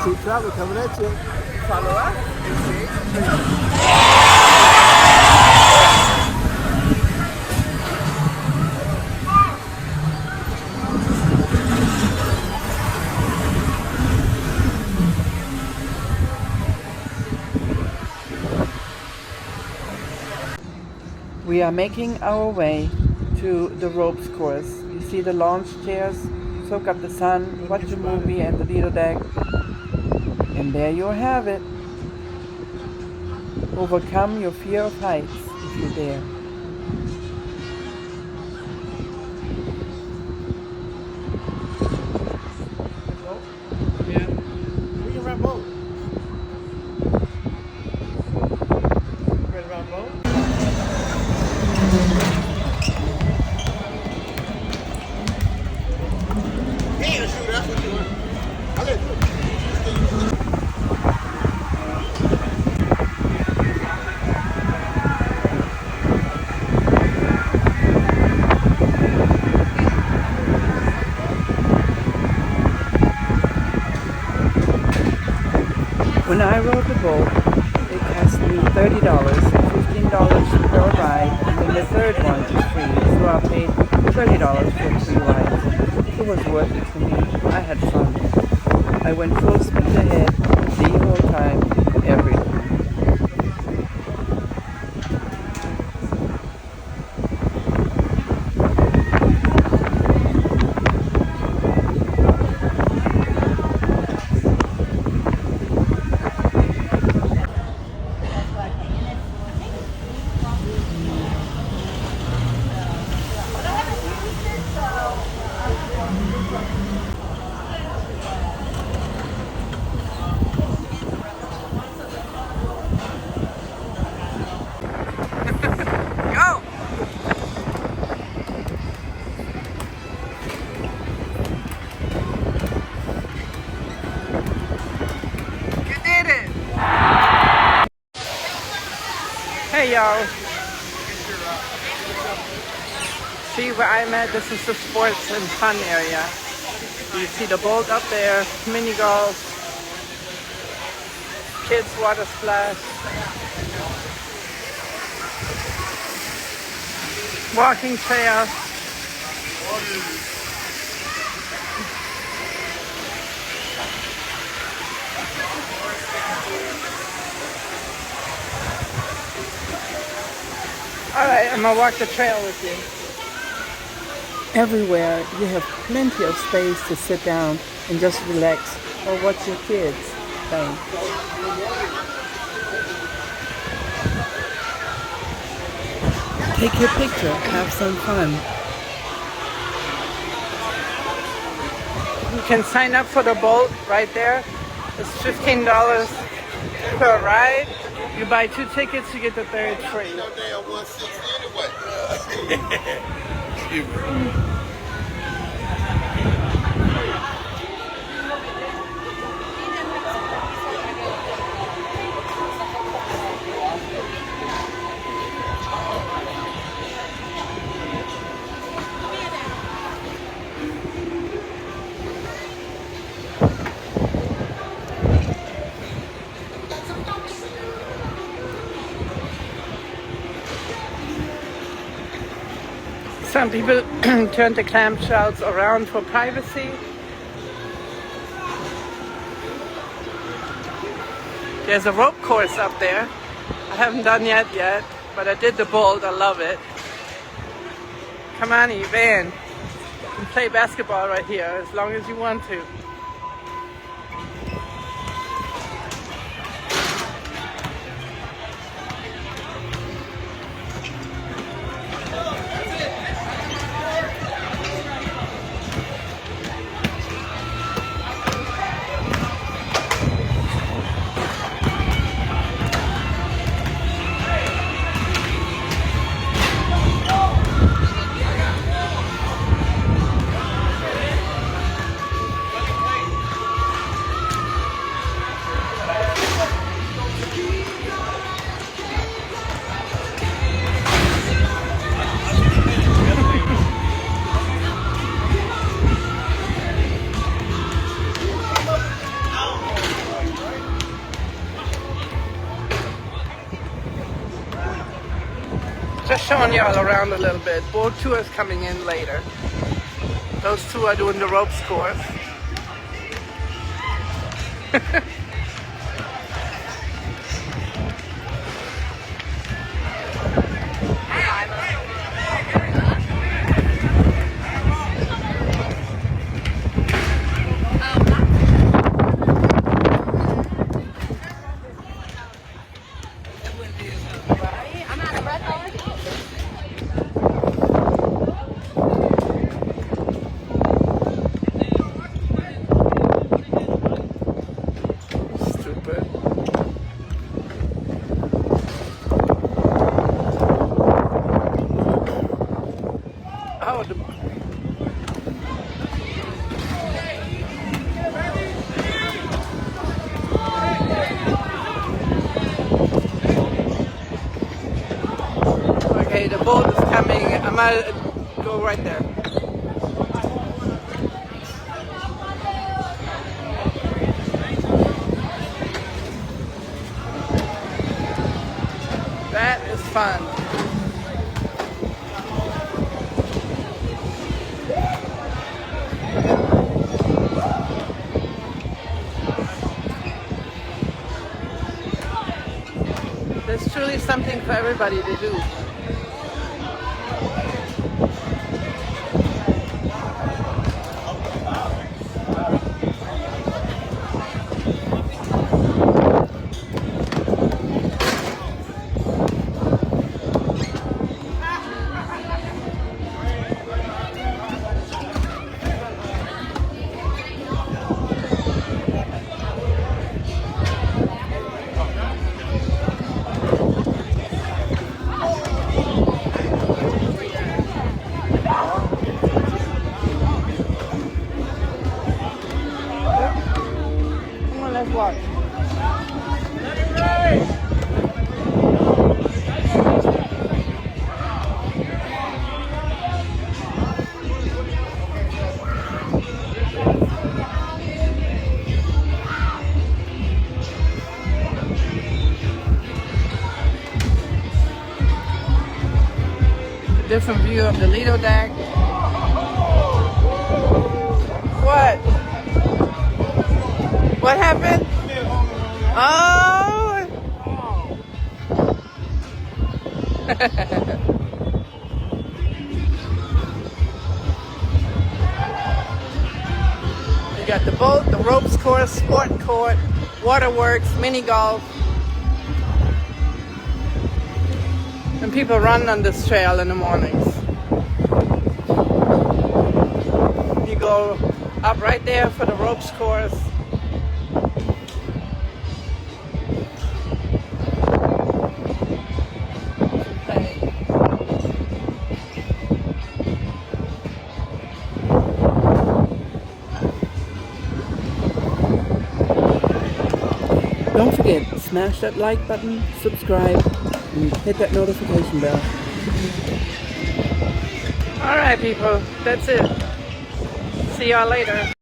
See travel coming at you. Follow us. We are making our way to the ropes course. You see the launch chairs, soak up the sun, watch a movie and the Lido deck. And there you have it. Overcome your fear of heights if you dare. Yeah. We can run both. Ready to run both? Yeah, shoot, that's what you want. Okay. When I rode the boat, it cost me $30, $15 per ride, and then the third one is free, so I paid $30 for 3 rides. It was worth it to me. I had fun. I went full speed ahead the whole time, every time. Hey y'all, see where I'm at? This is the sports and fun area. You see the boat up there, mini golf, kids water splash, walking trail. Alright, I'm gonna walk the trail with you. Everywhere you have plenty of space to sit down and just relax or watch your kids play. Take your picture, have some fun. You can sign up for the boat right there. It's $15 per ride. You buy 2 tickets, you get the third free. No damn 160 anyway. Some people turn the clamshells around for privacy. There's a rope course up there. I haven't done yet, but I did the bolt. I love it. Come on, Evan. You can play basketball right here as long as you want to. Just showing y'all around a little bit. Boat tour is coming in later. Those two are doing the ropes course. Stupid. Oh, okay, the boat is coming. I might go right there. That is fun. There's truly something for everybody to do. Come on, let's watch. A different view of the Lido deck. What? What happened? Oh! You got the boat, the ropes course, sport court, WaterWorks, mini golf. And people run on this trail in the mornings. You go up right there for the ropes course. Don't forget, smash that like button, subscribe, and hit that notification bell. Alright people, that's it. See y'all later.